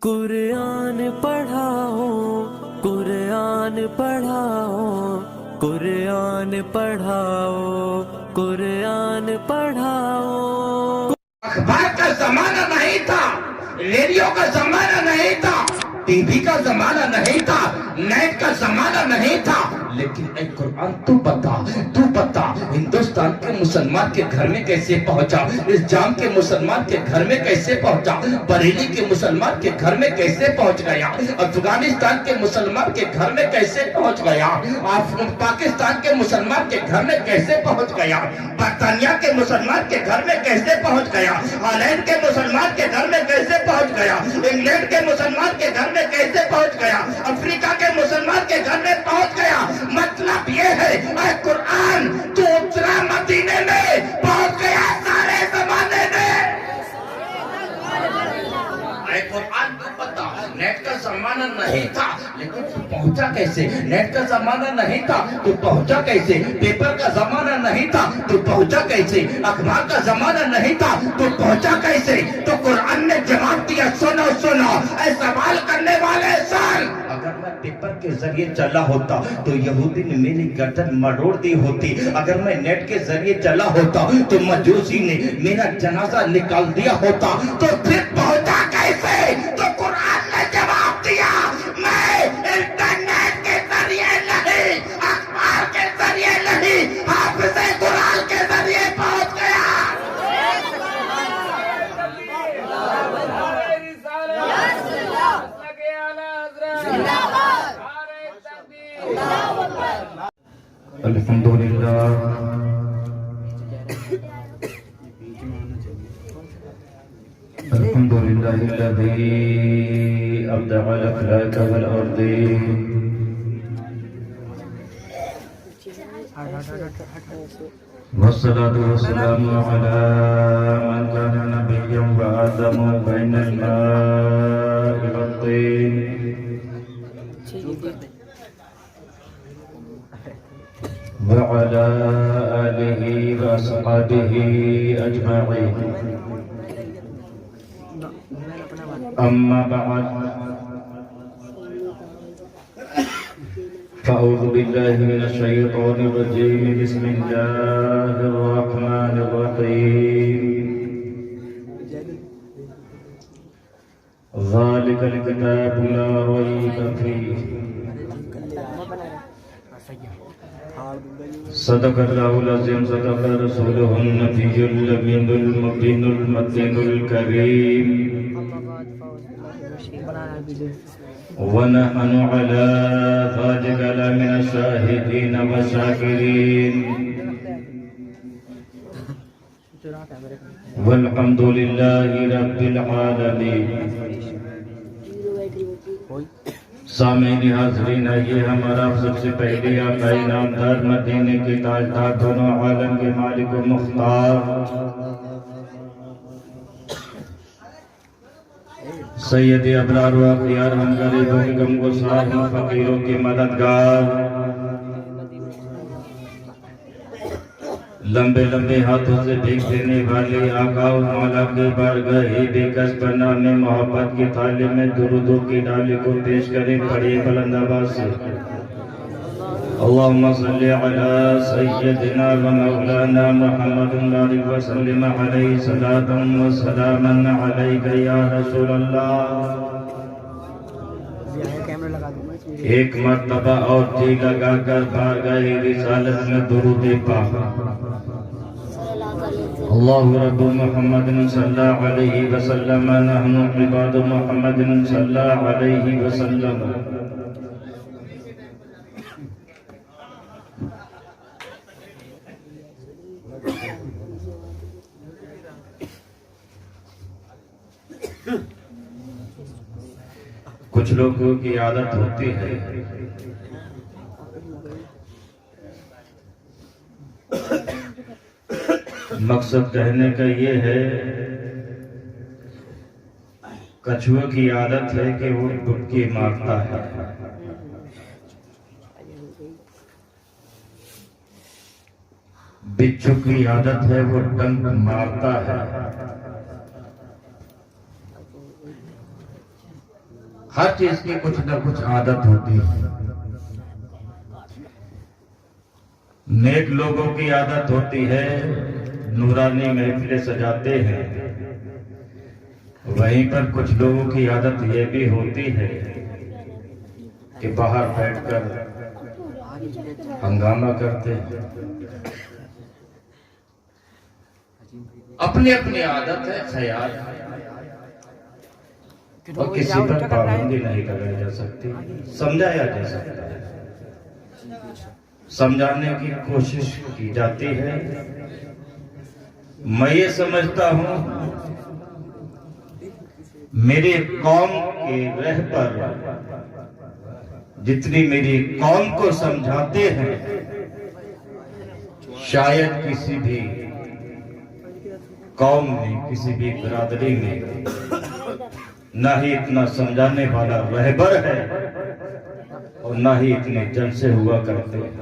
قرآن پڑھاؤ قرآن پڑھاؤ قرآن پڑھاؤ قرآن پڑھاؤ۔ اخبار کا زمانہ نہیں تھا، ریڈیو کا زمانہ نہیں تھا، ٹی وی کا زمانہ نہیں تھا، نیٹ کا زمانہ نہیں تھا، لیکن اے قرآن تو بتا ہندوستان کے مسلمان کے گھر میں کیسے پہنچا، اس جام کے مسلمان کے گھر میں کیسے پہنچا، بریلی کے مسلمان کے گھر میں کیسے پہنچ گیا، افغانستان کے مسلمان کے گھر میں کیسے پہنچ گیا، پاکستان کے مسلمان کے گھر میں کیسے پہنچ گیا، برطانیہ کے مسلمان کے گھر میں کیسے پہنچ گیا، ہالینڈ کے مسلمان کے گھر میں کیسے پہنچ گیا، انگلینڈ کے مسلمان کے گھر میں کیسے پہنچ گیا، افریقہ کے مسلمان کے گھر میں پہنچ گیا۔ مطلب یہ ہے اے قرآن تو اترا مدینے میں پہنچ گیا سارے زمانے میں۔ اے قرآن تو پتا نیٹ کا زمانہ نہیں تھا لیکن تو پہنچا کیسے، نیٹ کا زمانہ نہیں تھا تو پہنچا کیسے، پیپر کا زمانہ نہیں تھا تو پہنچا کیسے، اخبار کا زمانہ نہیں تھا تو پہنچا کیسے۔ تو قرآن نے جواب دیا، سنو اے سوال کرنے والے سن، اگر میں پیپر کے ذریعے چلا ہوتا تو یہودی نے میری گردن مروڑ دی ہوتی، اگر میں نیٹ کے ذریعے چلا ہوتا تو مجوسی نے میرا جنازہ نکال دیا ہوتا، تو پھر پہنچا کیسے؟ تو قرآن نے جواب دیا، میں انٹرنیٹ کے ذریعے نہیں، اخبار کے ذریعے نہیں، حافظ قرآن کے ذریعے پہنچ گیا۔ الحمدللہ الحمدللہ الذی ابدع الافلاک والارض والصلاة والسلام علی من کان نبیا وآدم بین الماء والطین وعلى آله وأصحابه أجمعين، أما بعد فأعوذ بالله من الشيطان الرجيم، بسم الله الرحمن الرحيم، ذلك الكتاب لا ريب فيه، صدق اللہ العظیم، صدق رسولہ النبی الامین المبین المتین الکریم، ونحن علی ذلک لمن الشاہدین والشاکرین، والحمد للہ رب العالمین۔ سامعین حاضرین، آئیے ہمارا سب سے پہلے آقا انعامدار مدینے کے تاجدار، دونوں عالم کے مالک و مختار، سید ابرار و اخیار، ہم غریبوں کے غمگسار، ہم فقیروں کے مددگار، لمبے لمبے ہاتھوں سے بھیک دینے والے آقا و مولا کے بارگاہ بے کس پناہ میں محبت کی تھالی میں درودوں کی ڈالی کو پیش کریں، پڑھیے بلند آواز سے، اللہم صلی علی سیدنا و مولانا محمد بارک وسلم علیہ صلاة و سلاما علیک یا رسول اللہ۔ ایک مرتبہ اور جی لگا کر بارگاہ رسالت میں درود پاک، اللہ رب محمد صلی اللہ علیہ وسلم، نحن عباد محمد صلی اللہ علیہ وسلم۔ کچھ لوگوں کی عادت ہوتی ہے مقصد کہنے کا یہ ہے، کچھوے کی عادت ہے کہ وہ ڈبکی مارتا ہے، بچھو کی عادت ہے وہ ڈنک مارتا ہے، ہر چیز کی کچھ نہ کچھ عادت ہوتی ہے. نیک لوگوں کی عادت ہوتی ہے نورانی محفلیں سجاتے ہیں. وہیں پر کچھ لوگوں کی عادت یہ بھی ہوتی ہے کہ باہر بیٹھ کر ہنگامہ کرتے ہیں. اپنی اپنی عادت ہے, خیال ہے, اور کسی پر پابندی نہیں لگائی جا سکتی, سمجھایا جا سکتا ہے, سمجھانے کی کوشش کی جاتی ہے. میں یہ سمجھتا ہوں میری قوم کے رہبر جتنی میری قوم کو سمجھاتے ہیں شاید کسی بھی قوم میں, کسی بھی برادری میں نہ ہی اتنا سمجھانے والا رہبر ہے اور نہ ہی اتنے جلسے ہوا کرتے ہیں.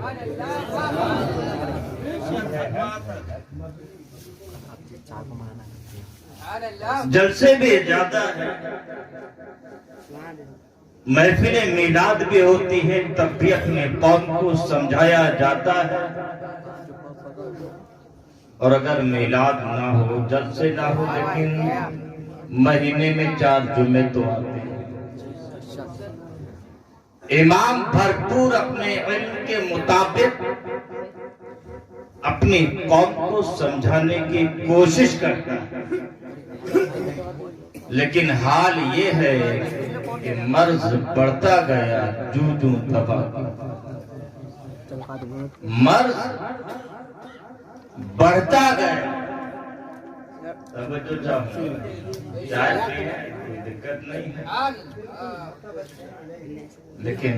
جلسے بھی زیادہ ہیں, محفل میلاد بھی ہوتی ہے, تب بھی اپنے قوم کو سمجھایا جاتا ہے. اور اگر میلاد نہ ہو, جلسے نہ ہو, لیکن مہینے میں 4 جمعے تو آتے ہیں. امام بھرپور اپنے علم کے مطابق اپنی قوم کو سمجھانے کی کوشش کرتا ہے. لیکن حال یہ ہے کہ مرض بڑھتا گیا جوں جوں دبا, مرض بڑھتا گیا. توجہ چاہیے, چائے پینے کوئی دقت نہیں ہے, لیکن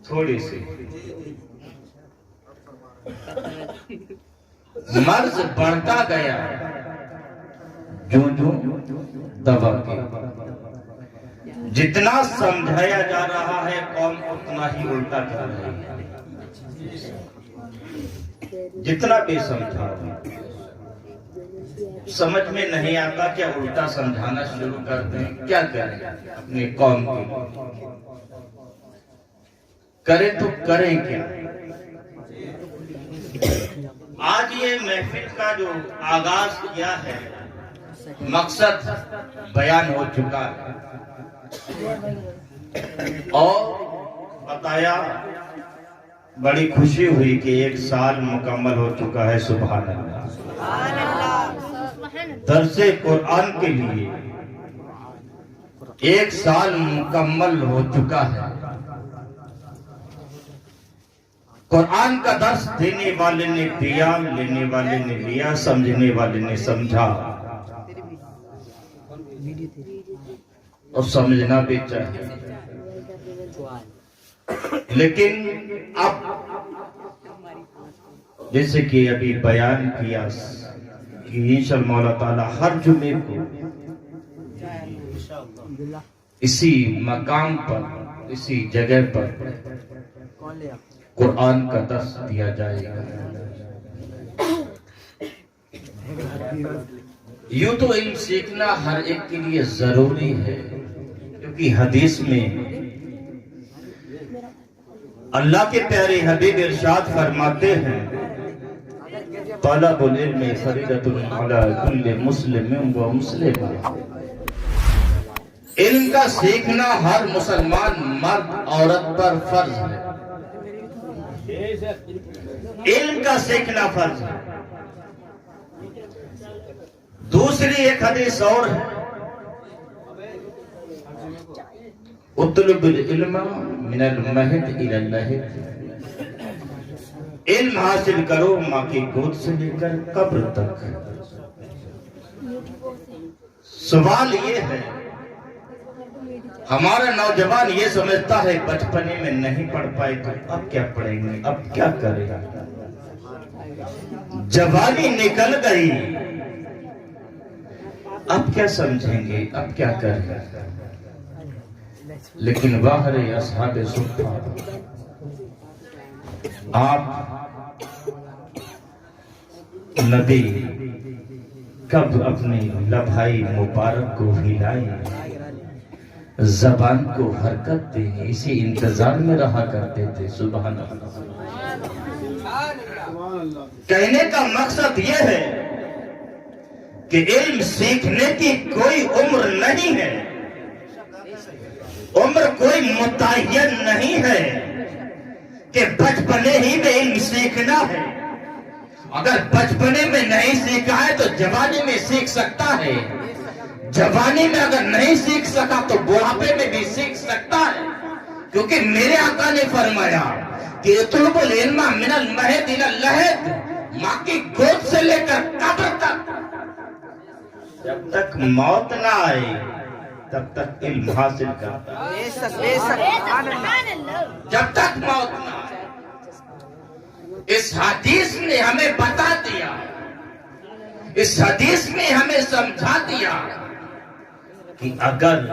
تھوڑی سی مرض بڑھتا گیا جوں جوں دبا کے. جتنا سمجھایا جا رہا ہے قوم اتنا ہی الٹا کر رہی ہے. جتنا بھی سمجھا سمجھ میں نہیں آتا, کیا الٹا سمجھانا شروع کر دیں. کیا کریں اپنی قوم کی, کریں تو کریں کیا. آج یہ محفل کا جو آغاز کیا ہے مقصد بیان ہو چکا ہے اور بتایا. بڑی خوشی ہوئی کہ 1 سال مکمل ہو چکا ہے. سبحان اللہ. درس قرآن کے لیے 1 سال مکمل ہو چکا ہے. قرآن کا درس دینے والے نے دیا, لینے والے نے لیا, سمجھنے والے نے سمجھا, اور سمجھنا بھی چاہیے. لیکن اب جیسے کہ ابھی بیان کیا کہ انشاءاللہ مولا تعالیٰ ہر جمعے کو اسی مقام پر, اسی جگہ پر قرآن کا درس دیا جائے گا. یوں تو علم سیکھنا ہر ایک کے لیے ضروری ہے, کیونکہ حدیث میں اللہ کے پیارے حبیب ارشاد فرماتے ہیں طلب العلم فریضۃ علی کل مسلم و مسلمہ. علم کا سیکھنا ہر مسلمان مرد عورت پر فرض ہے. علم کا سیکھنا فرض ہے. دوسری ایک حدیث اور ہے, اطلب العلم من المہد الى اللہد. علم حاصل کرو ماں کی گود سے لے کر قبر تک. سوال یہ ہے, ہمارا نوجوان یہ سمجھتا ہے بچپنے میں نہیں پڑھ پائے تو اب کیا پڑھیں گے, اب کیا کرے گا. جوانی نکل گئی, اب کیا سمجھیں گے, اب کیا کریں گے. لیکن باہر اصحاب صفہ آپ نبی کب اپنی لبھائی مبارک کو ہلائے, زبان کو حرکت دیں، اسی انتظار میں رہا کرتے تھے. سبحان اللہ. کہنے کا مقصد یہ ہے کہ علم سیکھنے کی کوئی عمر نہیں ہے، عمر کوئی متعین نہیں ہے کہ بچپنے ہی میں علم سیکھنا ہے. اگر بچپنے میں نہیں سیکھا ہے تو جوانی میں سیکھ سکتا ہے، جوانی میں اگر نہیں سیکھ سکا تو بڑھاپے میں بھی سیکھ سکتا ہے. کیونکہ میرے آقا نے فرمایا کہ اطلب العلم من المہد الی اللحد، ماں کی گود سے لے کر قبر تک، جب تک موت نہ آئے تب تک علم حاصل کرتا. جب تک موت نہ آئے. اس حدیث نے ہمیں بتا دیا، اس حدیث نے ہمیں سمجھا دیا کہ اگر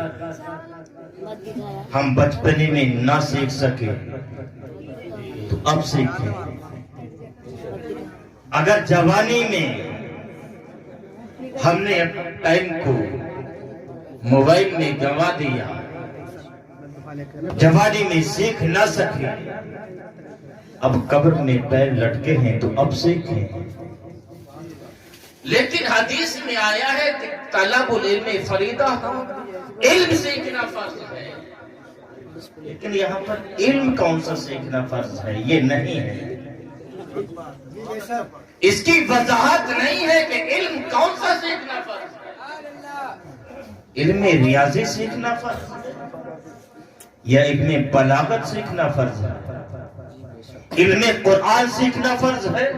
ہم بچپنے میں نہ سیکھ سکے تو اب سیکھیں. اگر جوانی میں ہم نے ٹائم کو موبائل میں گنوا دیا، جوانی میں سیکھ نہ سکے، اب قبر میں پیر لٹکے ہیں تو اب سیکھیں. لیکن حدیث میں آیا ہے کہ طلب العلم فریضہ، علم سیکھنا فرض ہے. لیکن یہاں پر علم کون سا سیکھنا فرض ہے یہ نہیں ہے. اس کی وضاحت نہیں ہے کہ علم کون سا سیکھنا فرض ہے. علم ریاضی سیکھنا فرض ہے یا علم بلاغت سیکھنا فرض ہے؟ علم قرآن سیکھنا فرض ہے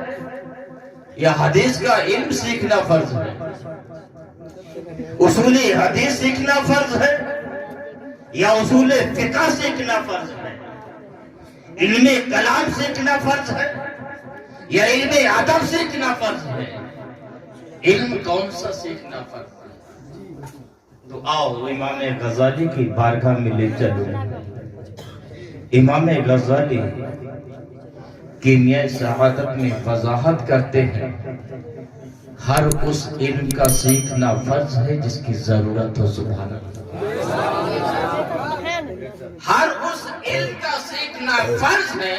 یا حدیث کا علم سیکھنا فرض ہے؟ اصول حدیث سیکھنا فرض ہے یا اصول فقہ سیکھنا فرض ہے؟ علم کلام سیکھنا فرض ہے یا علم ادب سیکھنا فرض ہے؟ علم کون سا سیکھنا فرض ہے؟ تو آؤ امام غزالی کی بارگاہ میں لے چلو. امام غزالی کیمیاء سعادت میں وضاحت کرتے ہیں ہر اس علم کا سیکھنا فرض ہے جس کی ضرورت ہو. سبحان اللہ. ہر اس علم کا سیکھنا فرض ہے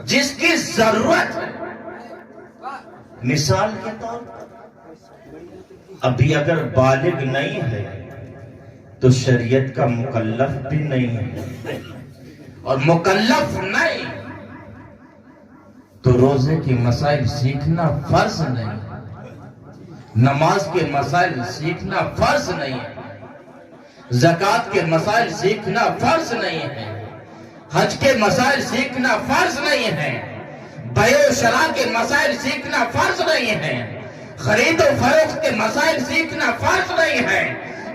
جس کی ضرورت ہے. مثال کے طور پر ابھی اگر بالغ نہیں ہے تو شریعت کا مکلف بھی نہیں ہے، اور مکلف نہیں تو روزے کے مسائل سیکھنا فرض نہیں ہے، نماز کے مسائل سیکھنا فرض نہیں ہے، زکوٰۃ کے مسائل سیکھنا فرض نہیں ہے، حج کے مسائل سیکھنا فرض نہیں ہے، بیع و شراء کے مسائل سیکھنا فرض نہیں ہے، خرید و فروخت کے مسائل سیکھنا فرض نہیں ہے.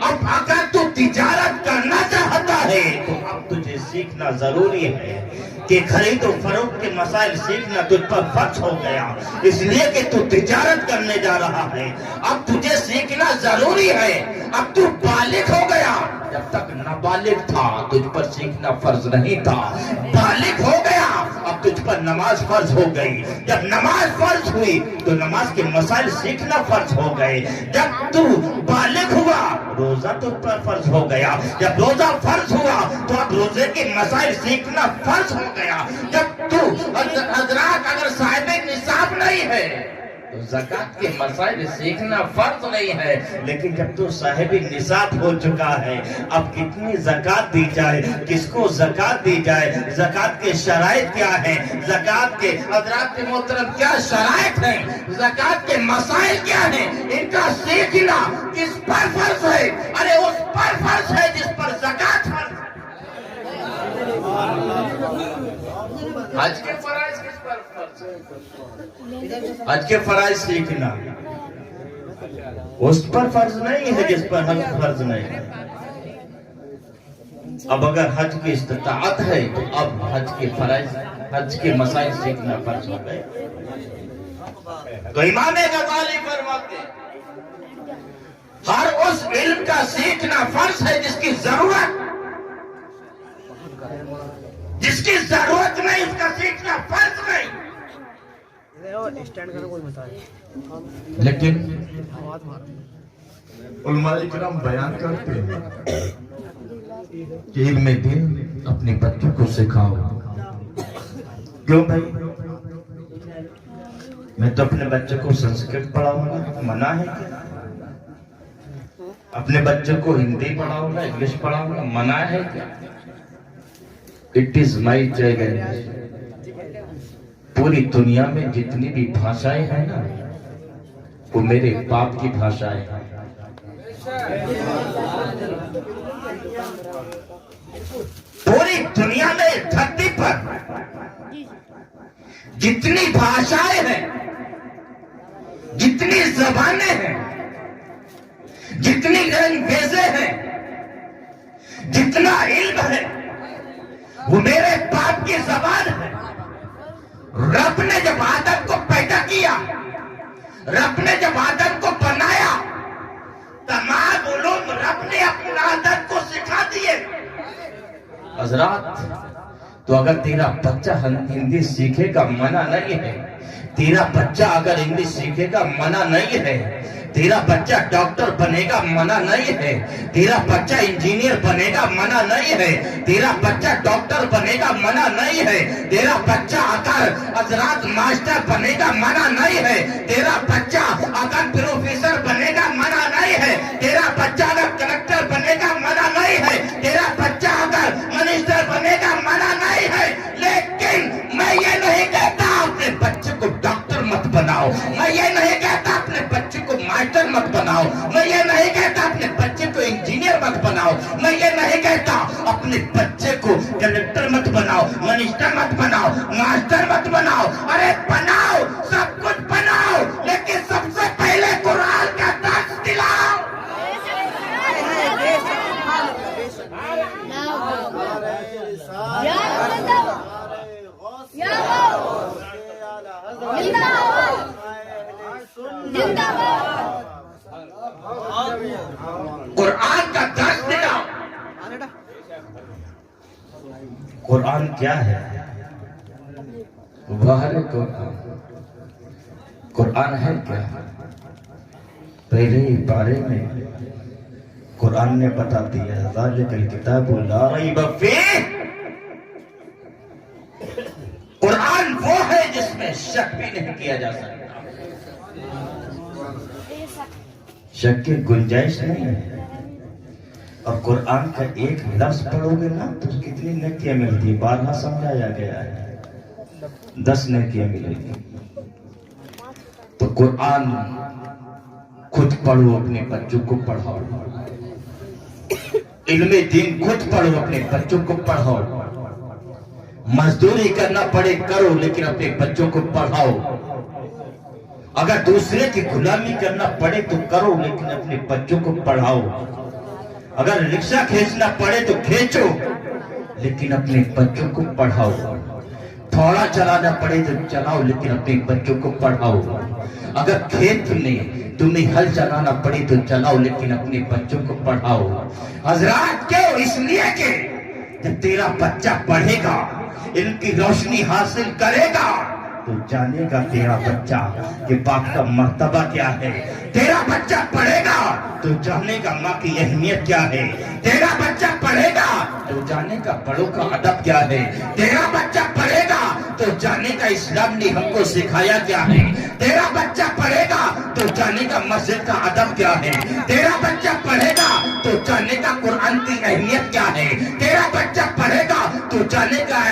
اب اگر تو تجارت کرنا چاہتا ہے تو اب تجھے سیکھنا ضروری ہے کہ خرید و فروخت کے مسائل سیکھنا تجھ پر فرض ہو گیا، اس لیے کہ تو تجارت کرنے جا رہا ہے. اب تجھے سیکھنا ضروری ہے. اب تو بالغ ہو گیا، جب تک نابالغ تھا تجھ پر سیکھنا فرض نہیں تھا. بالغ ہو گیا اب تجھ پر نماز فرض ہو گئی. جب نماز فرض ہوئی تو نماز کے مسائل سیکھنا فرض ہو گئے. جب تو بالغ ہوا روزہ تجھ پر فرض ہو گیا. جب روزہ فرض ہوا تو اب روزے کے مسائل سیکھنا فرض ہو گیا. جب تو حضرات اگر صاحب نصاب نہیں ہے تو زکوٰۃ کے مسائل سیکھنا فرض نہیں ہے. لیکن جب تو صاحب نصاب ہو چکا ہے اب کتنی زکوٰۃ دی جائے، کس کو زکوٰۃ دی جائے، زکوٰۃ کے شرائط کیا ہیں، زکوٰۃ کے حضرات محترم کیا شرائط ہیں، زکوٰۃ کے مسائل کیا ہیں، ان کا سیکھنا کس پر فرض ہے؟ ارے اس پر فرض ہے جس پر زکوٰۃ فرض ہے. حج کے فرائض کس پر فرض ہے؟ حج کے فرائض سیکھنا اس پر فرض نہیں ہے جس پر حج فرض نہیں ہے. اب اگر حج کی استطاعت ہے تو اب حج کے فرائض، حج کے مسائل سیکھنا فرض ہو گئے. تو امام غزالی فرماتے ہیں ہر اس علم کا سیکھنا فرض ہے جس کی ضرورت نہیں، اس کا سیکھنا فرض نہیں. لیکن علماء کرام بیان کرتے ہیں کہ علم دین اپنے بچوں کو سکھاؤ. کیوں بھائی؟ میں تو اپنے بچوں کو سنسکرت پڑھاؤں گا، منع ہے کیا؟ اپنے بچوں کو ہندی پڑھاؤں گا، انگلش پڑھاؤں گا، منع ہے کیا؟ It is my challenge. پوری دنیا میں جتنی بھی بھاشائیں ہیں نا، وہ میرے باپ کی بھاشائیں ہیں. پوری دنیا میں دھرتی پر جتنی بھاشائیں ہیں، جتنی زبانیں ہیں، جتنی لینگویجیں ہیں، جتنا علم ہے، وہ میرے باپ کی زبان ہے. رب نے جب آدم کو پیدا کیا، رب نے جب آدم کو بنایا، تمام علوم رب نے اپنے آدم کو سکھا دیے. حضرات، تو اگر تیرا بچہ ہندی سیکھے گا، منع نہیں ہے. تیرا بچہ اگر انگلش سیکھے گا، منع نہیں ہے. تیرا بچہ ڈاکٹر بنے گا، منع نہیں ہے. تیرا بچہ انجینئر بنے گا، منع نہیں ہے. تیرا بچہ ڈاکٹر بنے گا، منع نہیں ہے. تیرا بچہ اگر حضرات ماسٹر بنے گا، منع نہیں ہے. تیرا بچہ اگر پروفیسر بنے گا، منع نہیں ہے. تیرا بچہ اگر کلکٹر بنے گا، منع نہیں ہے. تیرا بچہ اگر منسٹر بنے گا، منع نہیں ہے. لیکن میں یہ نہیں کہتا اپنے بچے کو ڈاکٹر مت بناؤ. میں یہ نہیں کہتا اپنے بچے کو ماسٹر مت بناؤ. میں یہ نہیں کہتا اپنے بچے کو انجینئر مت بناؤ. میں یہ نہیں کہتا اپنے بچے کو کلکٹر مت بناؤ، منسٹر مت بناؤ، ماسٹر مت بناؤ. ارے بناؤ، سب کچھ بناؤ، لیکن سب سے پہلے قرآن کا درس دلاؤ. قرآن کا درس دلاؤ. قرآن کیا ہے؟ باہر قرآن ہے کیا؟ پہلے ہی پارے میں قرآن نے بتا دیا، ذالک الکتاب لا ریب فیہ. قرآن وہ ہے جس میں شک بھی نہیں کیا جا سکتا، شک کی گنجائش نہیں ہے. اور قرآن کا ایک لفظ پڑھو گے نا تو کتنی نیکیاں ملتی ہے. 12 سمجھایا گیا ہے، 10 نیکیاں ملے گی. تو قرآن خود پڑھو، اپنے بچوں کو پڑھاؤ. علم دین خود پڑھو، اپنے بچوں کو پڑھاؤ. مزدوری کرنا پڑے کرو، لیکن اپنے بچوں کو پڑھاؤ. اگر دوسرے کی غلامی کرنا پڑے تو کرو، لیکن اپنے بچوں کو پڑھاؤ. اگر رکشہ کھینچنا پڑے تو کھینچو، لیکن اپنے بچوں کو پڑھاؤ. تھوڑا چلانا پڑے تو چلاؤ، لیکن اپنے بچوں کو پڑھاؤ. اگر کھیت میں تمہیں ہل چلانا پڑے تو چلاؤ، لیکن اپنے بچوں کو پڑھاؤ. حضرات کیوں؟ اس لیے کہ جب تیرا بچہ پڑھے گا، ان کی روشنی حاصل کرے گا، تو جانے گا تیرا بچہ کہ باپ کا مرتبہ کیا ہے. تیرا بچہ پڑھے گا تو جانے گا ماں کی اہمیت کیا ہے. تیرا بچہ پڑھے گا تو جانے گا بڑوں کا ادب کیا ہے. تیرا بچہ پڑھے گا تو جانے کا اسلام نے ہم کو سکھایا کیا ہے. تیرا بچہ پڑھے گا تو جانے کا مسجد کا ادب کیا ہے. تیرا بچہ پڑھے گا تو جانے کا قرآن کی اہمیت کیا ہے. تیرا بچہ پڑھے گا تو جانے کا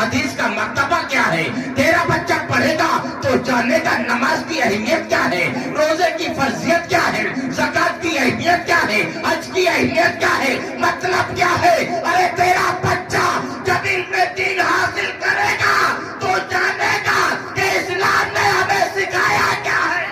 حدیث کا مرتبہ کیا ہے. تیرا بچہ پڑھے گا تو جانے کا نماز کی اہمیت کیا ہے، روزے کی فرضیت کیا ہے، زکات کی اہمیت کیا ہے، حج کی اہمیت کیا ہے. مطلب کیا ہے؟ ارے تیرا بچہ جب علم دین حاصل کرے گا تو جانے گا کہ اسلام نے ہمیں سکھایا کیا ہے.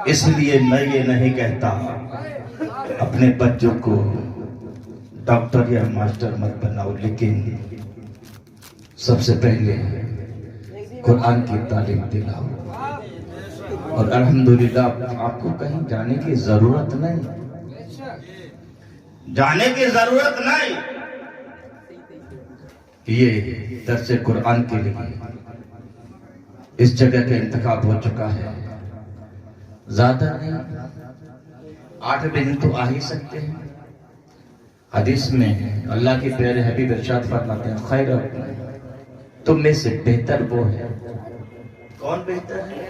اس لیے میں یہ نہیں کہتا اپنے بچوں کو ڈاکٹر یا ماسٹر مت بناؤ، لیکن سب سے پہلے قرآن کی تعلیم دلاؤ. اور الحمدللہ آپ کو کہیں جانے کی ضرورت نہیں. جانے کی ضرورت نہیں. یہ درس قرآن کے لیے اس جگہ کا انتخاب ہو چکا ہے. زیادہ نہیں 8 دن تو آ ہی سکتے ہیں. حدیث میں اللہ کے پیارے حبیب ارشاد فرماتے ہیں خیر تم میں سے بہتر وہ ہے. کون بہتر ہے؟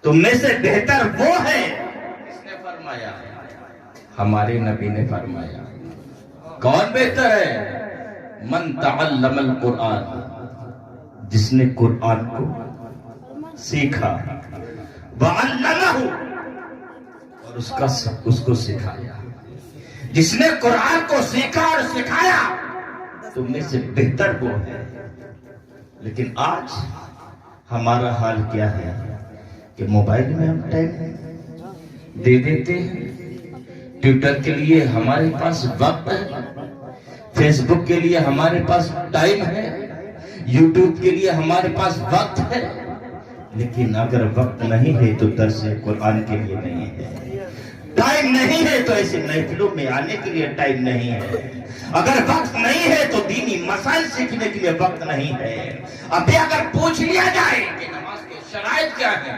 تم میں سے بہتر وہ ہے. کس نے فرمایا؟ ہمارے نبی نے فرمایا. کون بہتر ہے؟ من تعلم القرآن، جس نے قرآن کو سیکھا، وعلمہ، اور اس کو سکھایا. جس نے قرآن کو سیکھا اور سکھایا تم میں سے بہتر وہ ہے. لیکن آج ہمارا حال کیا ہے کہ موبائل میں ہم ٹائم دے دیتے ہیں. ٹویٹر کے لیے ہمارے پاس وقت ہے، فیس بک کے لیے ہمارے پاس ٹائم ہے، یوٹیوب کے لیے ہمارے پاس وقت ہے. لیکن اگر وقت نہیں ہے تو درس قرآن کے لیے نہیں ہے. ٹائم نہیں ہے تو ایسے محفلوں میں آنے کے لیے ٹائم نہیں ہے. اگر وقت نہیں ہے تو دینی مسائل سیکھنے کے لیے وقت نہیں ہے. ابھی اگر پوچھ لیا جائے کہ نماز کے شرائط کیا ہے،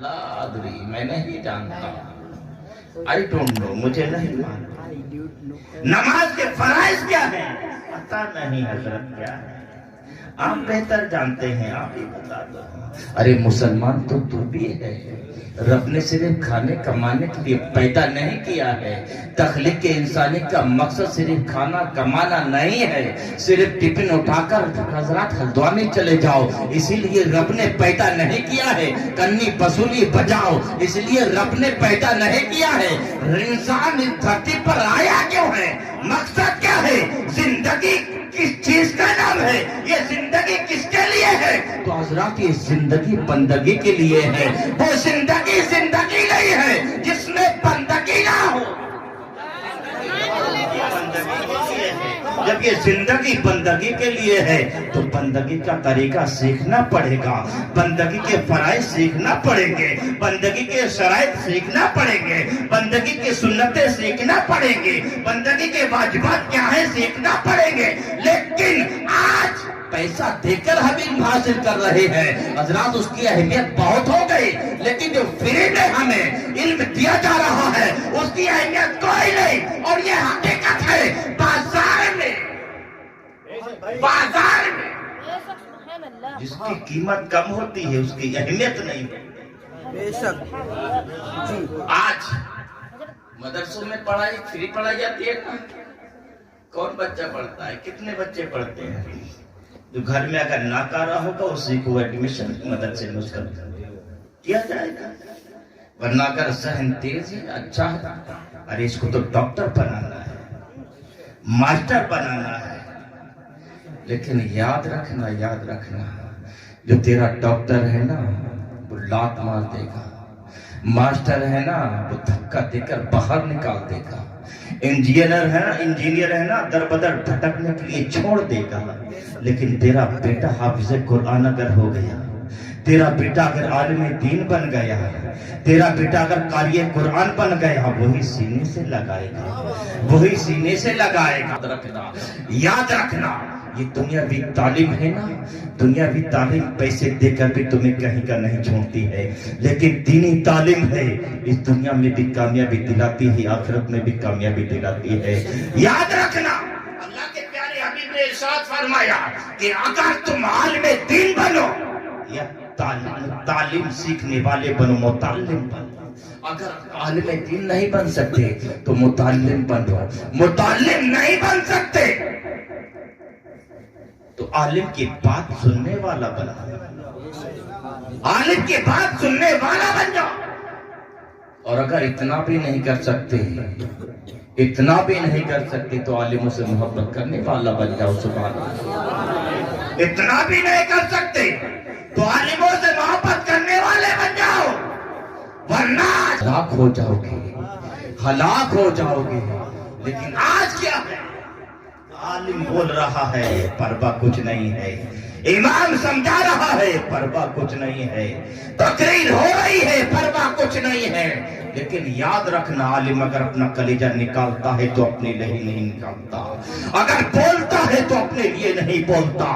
لا ادری، میں نہیں جانتا. I don't know، مجھے نہیں معلوم. نماز کے فرائض کیا ہیں، پتہ نہیں حضرت کیا ہے. آپ بہتر جانتے ہیں، آپ ہی بتا دو. ارے مسلمان تو بھی ہے. رب نے صرف کھانے کمانے کے لیے پیدا نہیں کیا ہے. تخلیق انسانی کا مقصد صرف کھانا کمانا نہیں ہے. صرف ٹفن اٹھا کر حضرات ہلدوانی چلے جاؤ اسی لیے رب نے پیدا نہیں کیا ہے. کنی پسولی بجاؤ اس لیے رب نے پیدا نہیں کیا ہے. انسان اس دھرتی پر آیا کیوں ہے، مقصد کیا ہے، زندگی کس چیز کا نام ہے، یہ زندگی کس کے لیے ہے. تو حضرات یہ زندگی بندگی کے لیے ہے. وہ زندگی نہیں ہے جس میں بندگی نہ ہو. جب یہ زندگی بندگی کے لیے ہے تو بندگی کا طریقہ سیکھنا پڑے گا. بندگی کے فرائض سیکھنا پڑیں گے، بندگی کے شرائط سیکھنا پڑیں گے، بندگی کی سنتیں سیکھنا پڑیں گے، بندگی کے واجبات کیا ہیں سیکھنا پڑیں گے. لیکن آج پیسہ دے کر ہم علم حاصل کر رہے ہیں. حضرات اس کی اہمیت بہت ہو گئی، لیکن جو فری میں ہمیں علم دیا جا رہا ہے اس کی اہمیت کوئی نہیں. اور یہ حقیقت ہے. بازار میں جس کی قیمت کم ہوتی ہے اس کی اہمیت نہیں ہے. آج مدرسوں میں پڑھائی فری پڑھائی جاتی ہے. کون بچہ پڑھتا ہے، کتنے بچے پڑھتے ہیں. جو گھر میں اگر ناکارہ ہوگا اسی کو ایڈمیشن مدرسے میں اس کا کیا جائے گا. ورنہ اگر ذہن تیز ہے، اچھا ہے، ارے اس کو تو ڈاکٹر بنانا ہے، ماسٹر بنانا ہے. لیکن یاد رکھنا جو تیرا ڈاکٹر ہے نا وہ لات مار دے گا، ماسٹر ہے نا وہ دھکا دے کر باہر نکال دے گا، انجینئر ہے نا در بدر بھٹکنے کے لیے چھوڑ دے گا. لیکن تیرا بیٹا حافظ قرآن اگر ہو گیا، تیرا بیٹا اگر عالم دین بن گیا، تیرا بیٹا اگر قاری قرآن بن گیا، وہی سینے سے لگائے گا. یاد رکھنا یہ دنیاوی تعلیم ہے نا، دنیاوی تعلیم پیسے دے کر بھی تمہیں کہیں کا نہیں چھوڑتی ہے. لیکن دینی تعلیم ہے اس دنیا میں بھی کامیابی دلاتی ہے، آخرت میں بھی کامیابی دلاتی ہے. یاد رکھنا اللہ کے پیارے حبیب نے ارشاد فرمایا کہ اگر تم عالم دین بنو یا تعلیم سیکھنے والے بنو، متعلم بنو. اگر عالم دین نہیں بن سکتے تو متعلم بنو. متعلم نہیں بن سکتے تو عالم کی بات سننے والا بنا، عالم کی بات سننے والا بن جاؤ. اور اگر اتنا بھی نہیں کر سکتے تو عالموں سے محبت کرنے والا بن جاؤ. سبحان اللہ. اتنا بھی نہیں کر سکتے تو عالموں سے محبت کرنے والے بن جاؤ، ورنہ ہلاک ہو جاؤ گے. لیکن آج کیا ہے، عالم بول رہا ہے پرواہ کچھ نہیں ہے. امام سمجھا رہا ہے پرواہ کچھ نہیں ہے، تقریر ہو رہی ہے پرواہ کچھ نہیں ہے، لیکن یاد رکھنا عالم اگر اپنا کلیجہ نکالتا ہے تو اپنے لیے نہیں نکالتا، اگر بولتا ہے تو اپنے لیے نہیں بولتا،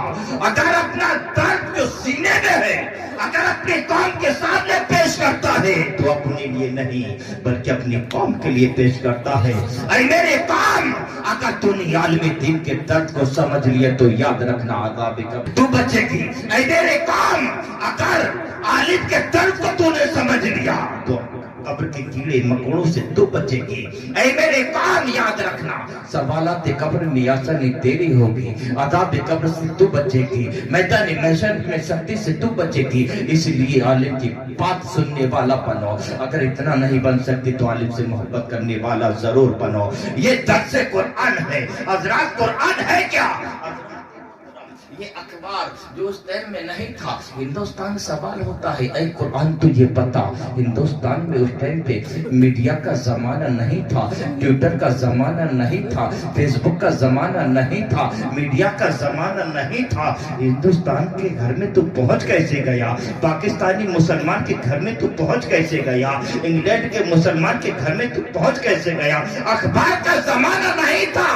اگر اپنا درد جو سینے میں ہے اگر اپنے قوم کے سامنے پیش کرتا ہے تو اپنے لیے نہیں بلکہ اپنی قوم کے لیے پیش کرتا ہے۔ اے میرے قوم، اگر تو نے عالم دین کے درد کو سمجھ لیا تو یاد رکھنا عذاب قبر تو بچے گی۔ اے میرے قوم، اگر عالم کے درد کو تو نے سمجھ لیا تو قبر کے کیڑے مکوڑوں سے تو بچے گی۔ اے میرے قوم، یاد رکھنا سوالات قبر میں آسانی تیری ہوگی، عذاب قبر سے تو بچے گی، میدان محشر میں سختی سے تو بچے گی۔ اس لیے عالم کی بات سننے والا بنو، اگر اتنا نہیں بن سکتی تو عالم سے محبت کرنے والا ضرور بنو۔ یہ درس قرآن ہے حضرات، قرآن ہے کیا؟ یہ اخبار جو اس ٹائم میں نہیں تھا، ہندوستان سوال ہوتا ہے اے قرآن تجھے پتا ہندوستان میں اس ٹائم پہ میڈیا کا زمانہ نہیں تھا، ٹویٹر کا زمانہ نہیں تھا، فیس بک کا زمانہ نہیں تھا، میڈیا کا زمانہ نہیں تھا، ہندوستان کے گھر میں تو پہنچ کیسے گیا؟ پاکستانی مسلمان کے گھر میں تو پہنچ کیسے گیا؟ انگلینڈ کے مسلمان کے گھر میں تو پہنچ کیسے گیا؟ اخبار کا زمانہ نہیں تھا،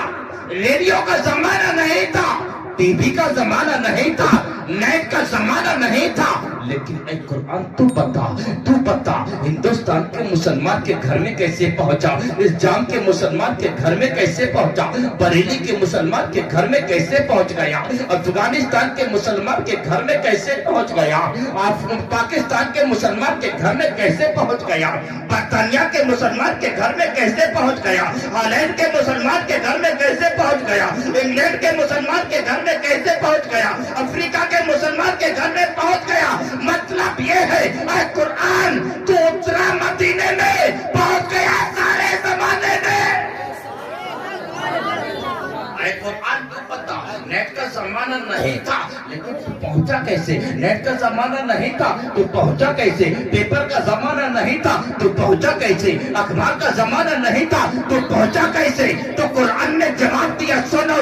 ریڈیو کا زمانہ نہیں تھا، ٹی وی کا زمانہ نہیں تھا، نیٹ کا زمانہ نہیں تھا، لیکن اے قرآن تو بتا ہندوستان کے مسلمان کے گھر میں کیسے پہنچا؟ اس جام کے مسلمان کے گھر میں کیسے پہنچا؟ بریلی کے مسلمان کے گھر میں کیسے پہنچ گیا؟ افغانستان کے مسلمان کے گھر میں کیسے پہنچ گیا؟ پاکستان کے مسلمان کے گھر میں کیسے پہنچ گیا؟ برطانیہ کے مسلمان کے گھر میں کیسے پہنچ گیا؟ ہالینڈ کے مسلمان کے گھر میں کیسے پہنچ گیا؟ انگلینڈ کے مسلمان کے گھر میں کیسے پہنچ گیا؟ افریقہ کے مسلمان کے گھر میں پہنچ گیا۔ مطلب یہ ہے اے قرآن تو اترا مدینے میں پہنچ گیا سارے زمانے میں۔ اے قرآن تو پتا نیٹ کا زمانہ نہیں تھا لیکن تو پہنچا کیسے؟ نیٹ کا زمانہ نہیں تھا تو پہنچا کیسے؟ پیپر کا زمانہ نہیں تھا تو پہنچا کیسے؟ اخبار کا زمانہ نہیں تھا تو پہنچا کیسے؟ تو قرآن نے جواب دیا سنو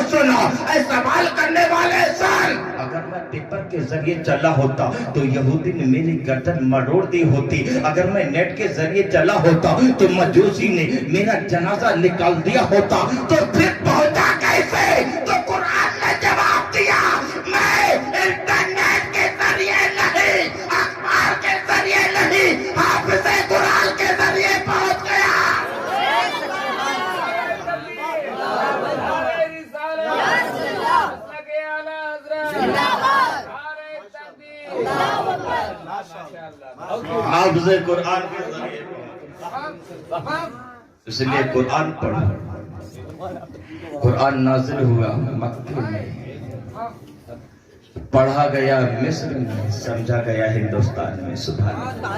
اے سوال کرنے والے سن، اگر میں پیپر کے ذریعے چلا ہوتا تو یہودی نے میری گردن مروڑ دی ہوتی، اگر میں نیٹ کے ذریعے چلا ہوتا تو مجوسی نے میرا جنازہ نکال دیا ہوتا، تو پھر پہنچا کیسے؟ تو قرآن نے جواب دیا میں انٹرنیٹ کے ذریعے نہیں، اخبار کے ذریعے نہیں، حافظ قرآن کے ذریعے پہنچ گیا۔ حافظ قرآن کے ذریعے اس لیے قرآن پڑھا، قرآن نازل ہوا مکے میں، پڑھا گیا مصر میں، سمجھا گیا ہندوستان میں۔ سبحان اللہ،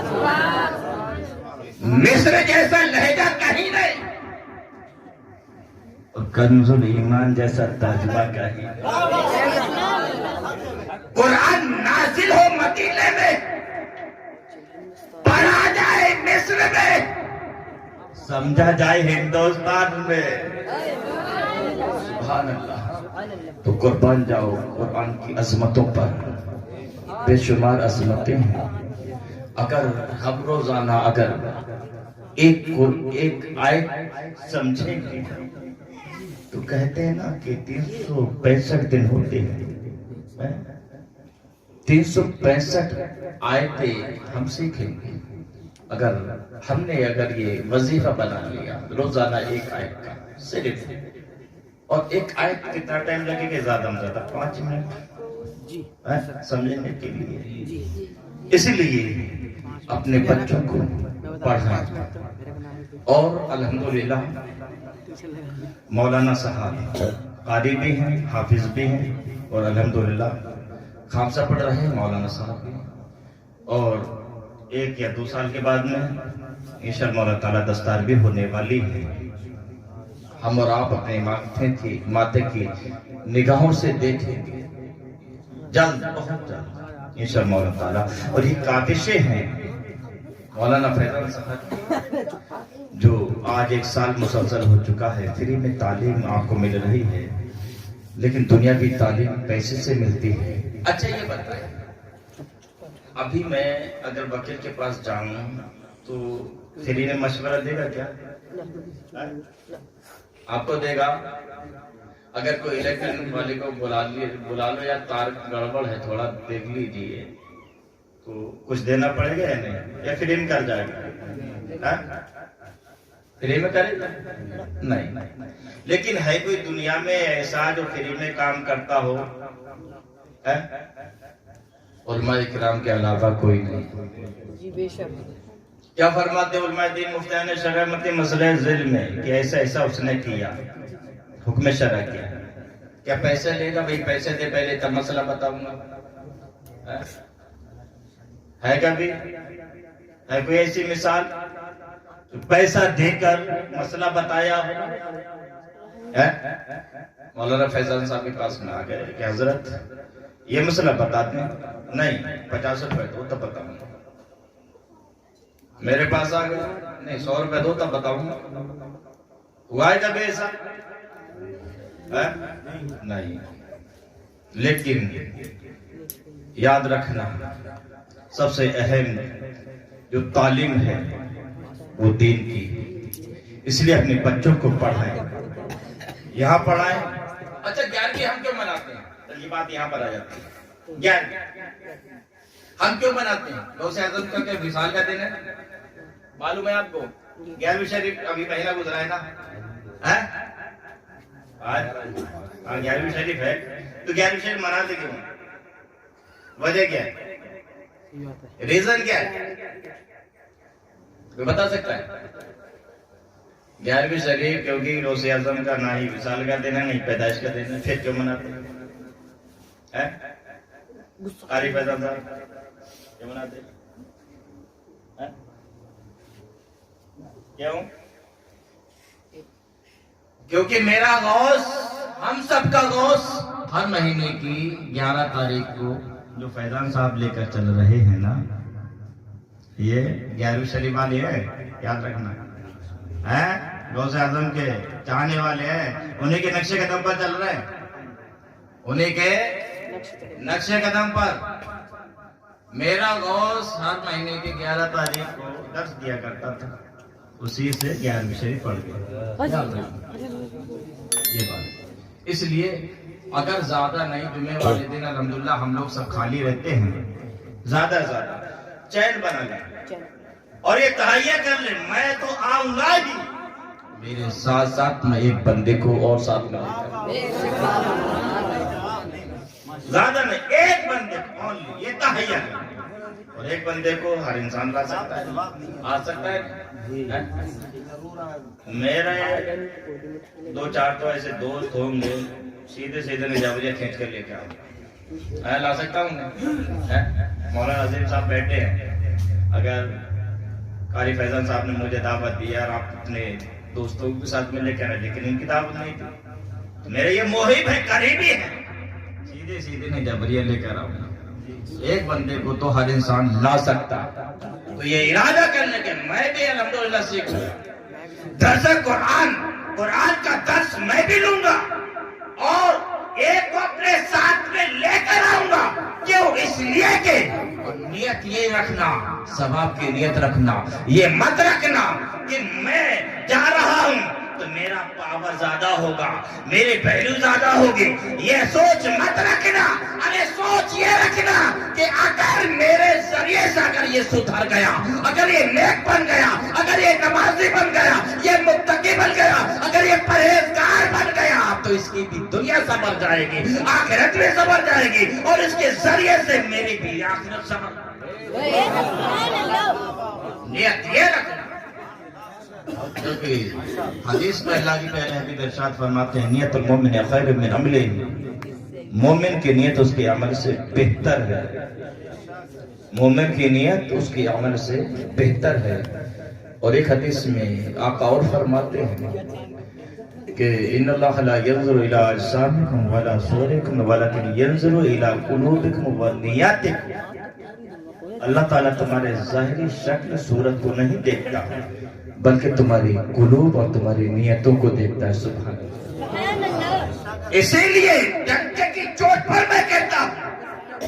مصر جیسا لہجہ کہیں نہیں، اور کنز الایمان جیسا ترجمہ کہیں۔ قرآن نازل ہو مدینے میں، پڑھا جائے مصر میں، سمجھا جائے ہندوستان میں۔ سبحان اللہ۔ تو قربان جاؤ قرآن کی عظمتوں پر، بے شمار عظمتیں ہیں۔ اگر ہم روزانہ اگر ایک آیت سمجھیں گے تو کہتے ہیں نا کہ 365 دن ہوتے ہیں، 365 آیتیں ہم سیکھیں گے۔ اگر ہم نے یہ وظیفہ بنا لیا روزانہ ایک آیت کا صرف، اور ایک آیت کتنا ٹائم لگے گا؟ زیادہ میں زیادہ 5 منٹ سمجھنے کے لیے۔ اس لیے اپنے بچوں کو پڑھائیں، اور الحمدللہ مولانا صاحب قاری بھی ہیں، حافظ بھی ہیں، اور الحمدللہ خامسہ پڑھ رہے ہیں مولانا صاحب بھی، اور 1 یا 2 سال کے بعد میں انشاءاللہ اللہ تعالیٰ دستار بھی ہونے والی ہے۔ ہم اور آپ اپنے ماتھے کی نگاہوں سے دیکھیں گے جلد، بہت جلد انشاءاللہ اللہ تعالیٰ۔ اور یہ کاوشیں ہیں مولانا فیضان صاحب جو آج 1 سال مسلسل ہو چکا ہے، فری میں تعلیم آپ کو مل رہی ہے، لیکن دنیاوی تعلیم پیسے سے ملتی ہے۔ اچھا یہ بتائیں، ابھی میں اگر وکیل کے پاس جاؤں تو فری میں مشورہ دے گا کیا؟ آپ کو دے گا؟ اگر کوئی الیکٹرک والے کو بلا لو، یا تار گڑبڑ ہے تھوڑا دیکھ لیجیے، تو کچھ دینا پڑے گا یا نہیں؟ یا فری میں کر جائے گا؟ فری میں کرے گا؟ نہیں۔ لیکن ہے کوئی دنیا میں ایسا جو فری میں کام کرتا ہو؟ علماء کرام کے علاوہ کوئی نہیں۔ جی بے شک۔ کیا فرماتے علماء دین مفتیان شرع مت مسئلہ ذل میں کہ ایسا اس نے کیا، حکم شرع کیا، کیا پیسے لے گا؟ بھئی پیسے دے پہلے تب مسئلہ بتاؤں گا۔ ہے کبھی؟ ہے کوئی ایسی مثال پیسہ دے کر مسئلہ بتایا؟ مولانا فیضان صاحب کے پاس میں آ گئے کہ حضرت یہ مسئلہ بتاتے ہیں؟ نہیں، 50 روپے دو تب بتاؤں گا۔ میرے پاس آ گئے، نہیں 100 روپے دو تب بتاؤں گا۔ ہوا ہے کبھی ایسا؟ نہیں۔ لیکن یاد رکھنا سب سے اہم جو تعلیم ہے وہ دین کی، اس لیے اپنے بچوں کو پڑھائیں، یہاں پڑھائیں۔ اچھا 11ویں ہم کیوں مناتے ہیں؟ یہ بات یہاں پر آ جاتی ہے۔ 11 ہم کیوں مناتے ہیں؟ غوث اعظم کا کیا وصال کا دن ہے؟ معلوم ہے آپ کو؟ 11ویں شریف ابھی مہینہ گزرا ہے نا؟ آج 11ویں شریف ہے، تو 11ویں شریف مناتے کیوں؟ وجہ کیا ہے؟ ریزن کیا ہے؟ کوئی بتا سکتا ہے؟ 11ویں شریف کیونکہ غوث اعظم کا نہ ہی وصال کا دن ہے، نہیں پیدائش کا دن ہے، پھر کیوں مناتے ہیں؟ قاری فیضان صاحب کیوں مناتے ہیں؟ کیوں؟ کیونکہ میرا غوث، ہم سب کا غوث، ہر مہینے کی 11 تاریخ کو جو فیضان صاحب لے کر چل رہے ہیں نا، یہ 11ویں شریف والے ہیں، یاد رکھنا ہے، غوث اعظم کے چاہنے والے ہیں، انہیں کے نقشے قدم پر چل رہے ہیں، انہیں کے نقشے قدم پر۔ میرا غوث ہر مہینے کی 11 تاریخ کو درس دیا کرتا تھا، اسی سے 11ویں شریف پڑھ گیا، یہ بات۔ اس لیے اگر زیادہ نہیں، جمعے والے دن الحمدللہ ہم لوگ سب خالی رہتے ہیں، زیادہ چین بنا لیں اور یہ تہیہ کر لیں، میں تو آؤں گا ہی، میرے ساتھ ساتھ میں ایک بندے کو اور ساتھ میں زیادہ نہیں، ایک بندے کو only، یہ تہیہ ہے۔ اور ایک بندے کو ہر انسان لا سکتا ہے، آ سکتا ہے۔ میرے 2-4 تو ایسے دوست ہوں گے، سیدھے نجابریہ کھینچ کر لے کے آؤں، لا سکتا ہوں۔ مولانا عظیم صاحب بیٹھے ہیں، اگر قاری فیضان صاحب نے مجھے دعوت دی اور آپ اپنے دوستوں کے ساتھ میں لے کے آئے، لیکن ان کی دعوت نہیں تھی، تو میرے یہ محب ہے، قریبی ہے، سیدھے نجابریہ لے کر آؤں۔ ایک بندے کو تو ہر انسان لا سکتا، تو یہ ارادہ کرنے کے میں بھی الحمدللہ سیکھ لوں، درس قرآن کا درس میں بھی لوں گا، اور ایک کو اپنے ساتھ میں لے کر آؤں گا۔ کیوں؟ اس لیے کہ نیت یہ رکھنا، ثواب کی نیت رکھنا، یہ مت رکھنا کہ میں جا رہا ہوں تو میرا پاور زیادہ ہوگا، میری ویلیو زیادہ ہوگی، یہ سوچ مت رکھنا۔ ارے سوچ یہ رکھنا کہ اگر میرے ذریعے سے اگر یہ سدھر گیا، اگر یہ نیک بن گیا، اگر یہ نمازی بن گیا، یہ متقی بن گیا، اگر یہ پرہیزگار بن گیا، تو اس کی بھی دنیا سنور جائے گی، آخرت بھی سنور جائے گی، اور اس کے ذریعے سے میری بھی آخرت سنور جائے گی۔ نیت یہ رکھنا، کیونکہ حدیث میں اللہ کی پہلے حبیب ارشاد فرماتے ہیں، نیت المومن خیر من عملہ، مومن کی نیت اس کے عمل سے بہتر ہے، مومن کی نیت اس کے عمل سے بہتر ہے۔ اور ایک حدیث میں آقا اور فرماتے ہیں کہ ان اللہ لا ينظر الى اجسامکم ولا صورکم ولکن ينظر الى قلوبکم ونیاتکم، اللہ تعالیٰ تمہارے ظاہری شکل صورت کو نہیں دیکھتا، بلکہ تمہاری قلوب اور تمہاری نیتوں کو دیکھتا ہے۔ سبحان اللہ۔ اسی لیے ڈنکے کی چوٹ پر میں کہتا ہوں،